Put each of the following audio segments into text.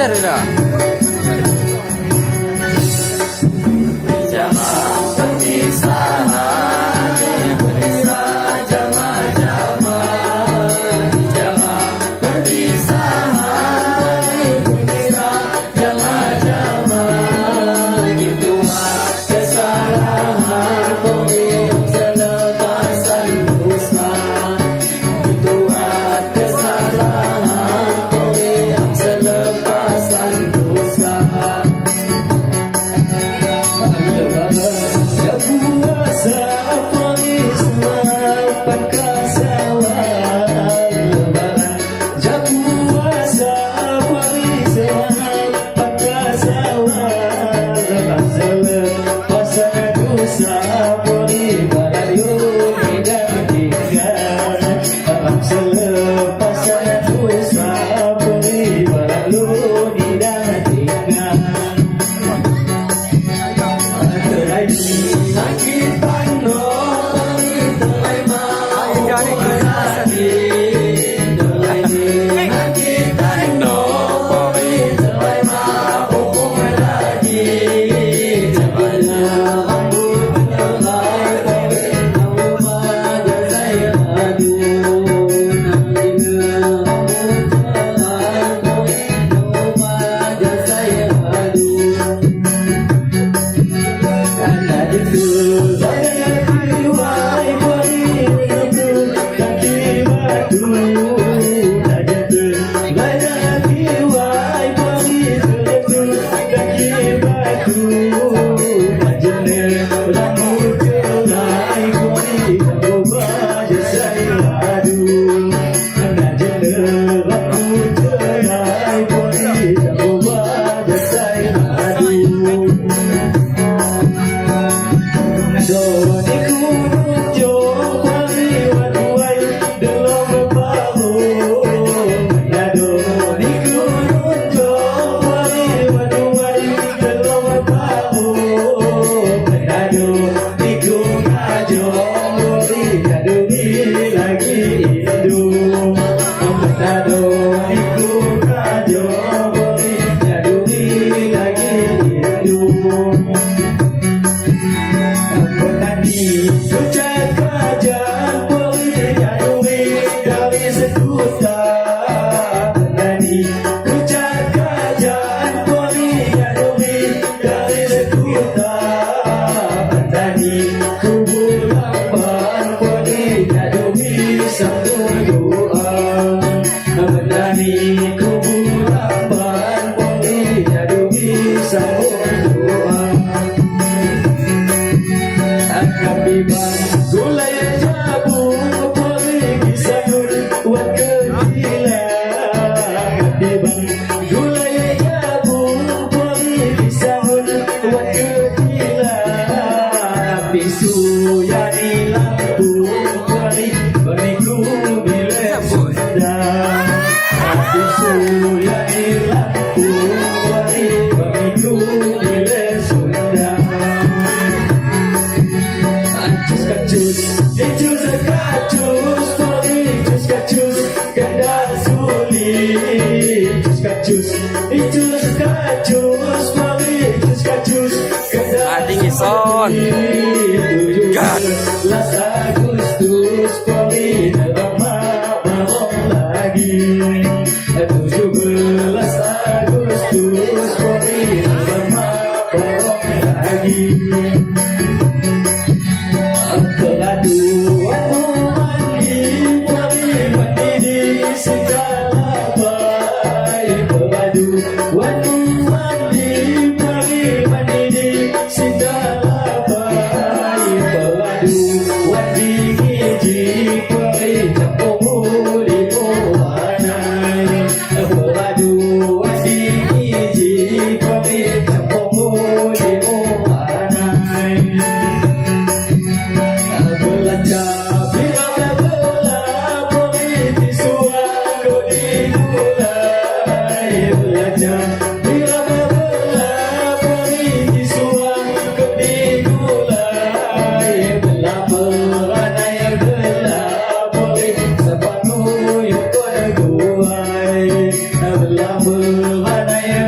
Bener dah. Tinggi son. God. Lama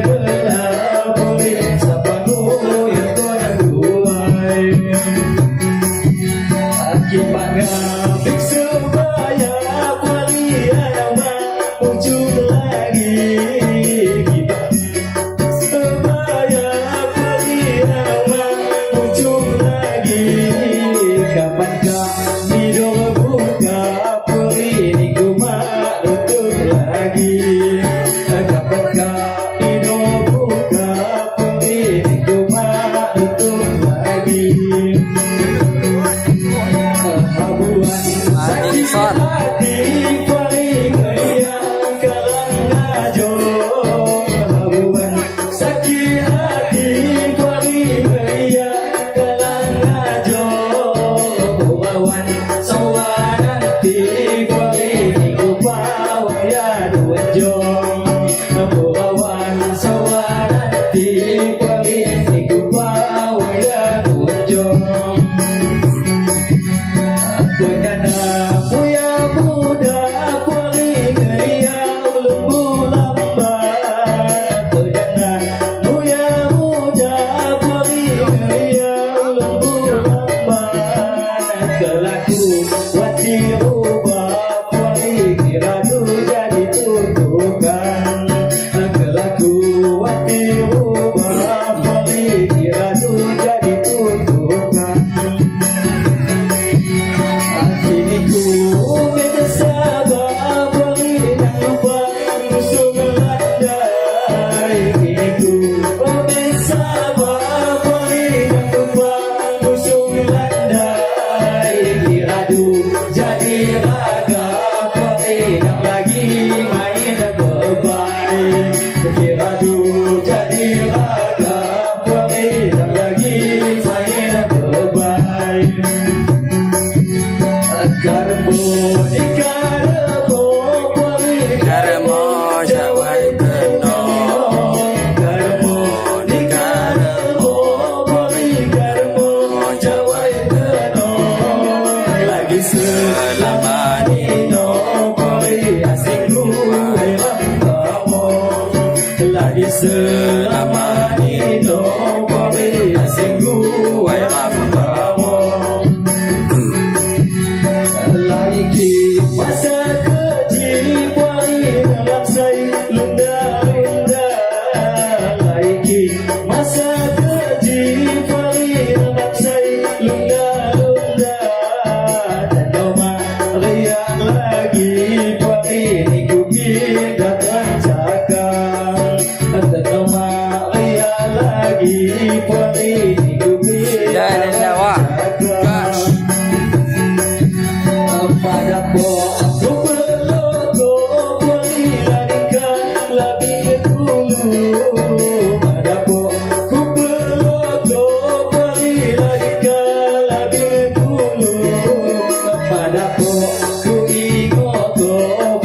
lagi selama hidup beri singgu ay mabawo lagi masa kecil beri dalam say lunda lagi masa kecil beri dalam say lunda dan kau mariang lagi beri ikuti datang cakap dan kau mariang lagi beri ikuti Dan Jawa. Gas. pada po aku berlogo beri larikan lebih dulu pada po aku berlogo beri larikan lebih dulu pada po ku ingat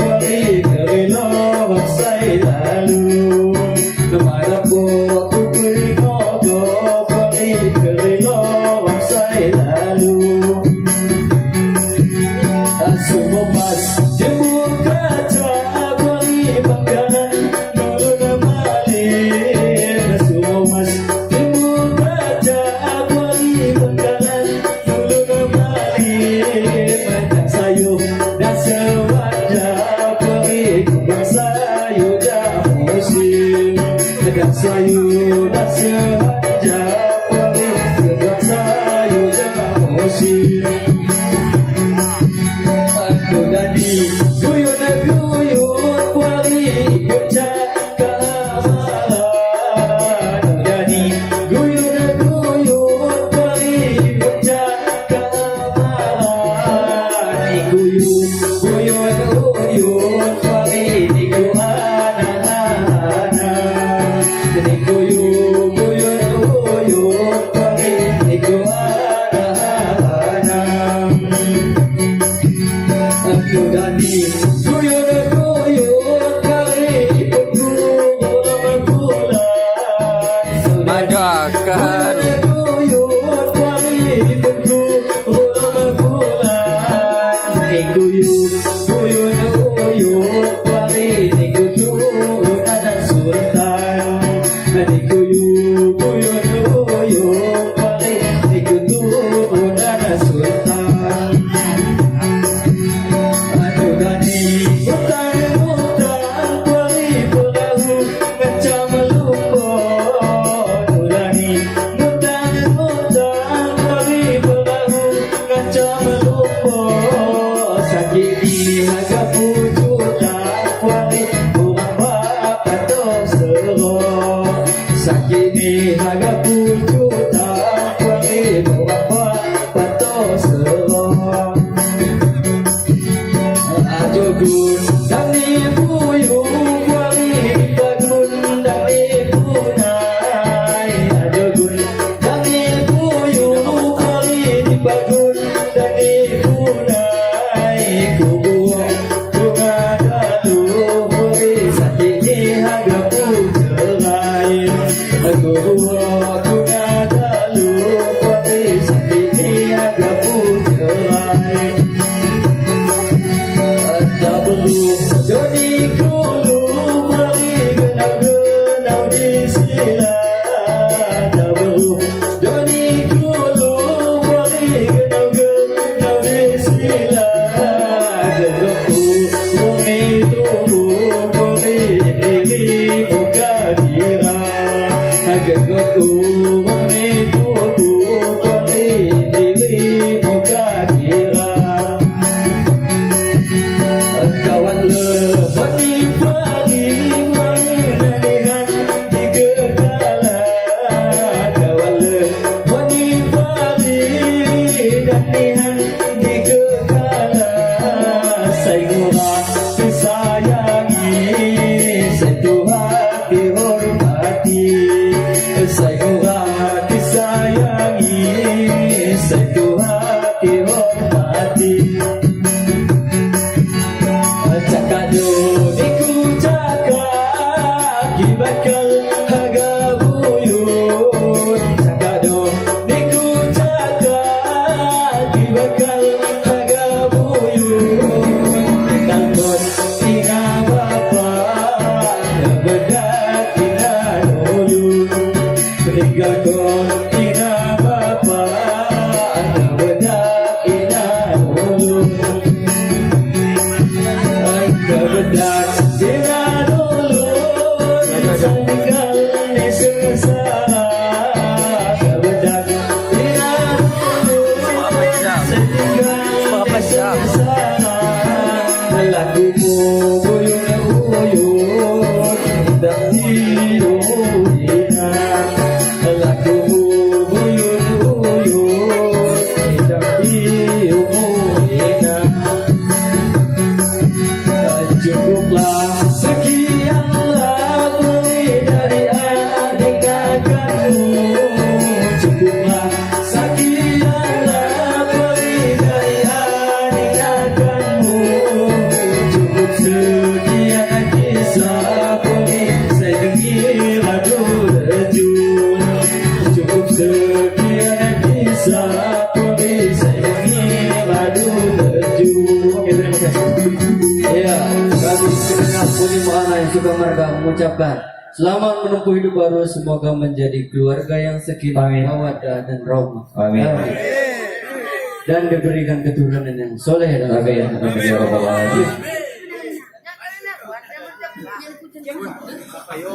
beri kerana saya lalu pada po aku ingat beri kerana saya lalu semua mas jemur kaca beri makanan nurun malin semua mas jemur kaca beri makanan nurun malin macam sayur dan sewajar beri kembang sayur dah musim dan sayur dan sewajar beri kembang sayur dah musim Dani guyun kuali bocah kawan Dani guyun kuali bocah kawan guyun kuali niku anak-anak Dani guyun kuali niku anak-anak Aku dani guyur kali bergulung Majakan. guyur kali bergulung kali guyur anak sultan guyur kali guyur anak sultan Sakini harga puju tak kuali berapa patok serong Ajogun dani puyu kuali bagun dani punai Ajogun dani puyu kuali bagun dani punai Kubuang bunga dalu beri sakini harga puju lain Aku nada lupa ini agak pujian tak perlu jadi kulu beri genau di sila tak perlu jadi kulu beri genau di sila jadiku bumi tubuh beri ini bukan kira Agakku menipuku beri diri muka kira Kawan lepas pagi mengenalikan di kegagalan Kawan lepas pagi dan lihat di kegagalan Saya murah disayangi Saya Tuhan dihormati Saya murah disayangi Saya Tuhan dihormati Cakap doniku cakap Dibakal harga buyut Cakap doniku cakap Dibakal harga buyut Kalkot tinggal bapa Berdat tinggal kon ina bapa anda bedak ina ulun anda bedak ina ulun tinggal ni sesama anda bedak ina ulun tinggal ni sesama lagu buyut dan diuina lagu buyut dan diuina cukuplah sekianlah beri dari adik kakakmu cukuplah sekianlah beri dari adik kakakmu cukup sekian kisah kami saya dengar lagu terjun cukup sekian kisah kami saya dengar lagu terjun. Oke, terima kasih. Ya, kami segenap Budiman yang suka mereka mengucapkan selamat menempuh hidup baru, semoga menjadi keluarga yang sakinah, mawaddah dan rahmah. Amin. Dan diberikan keturunan yang soleh dan Amin. Amin ya rabbal alamin. Ayo.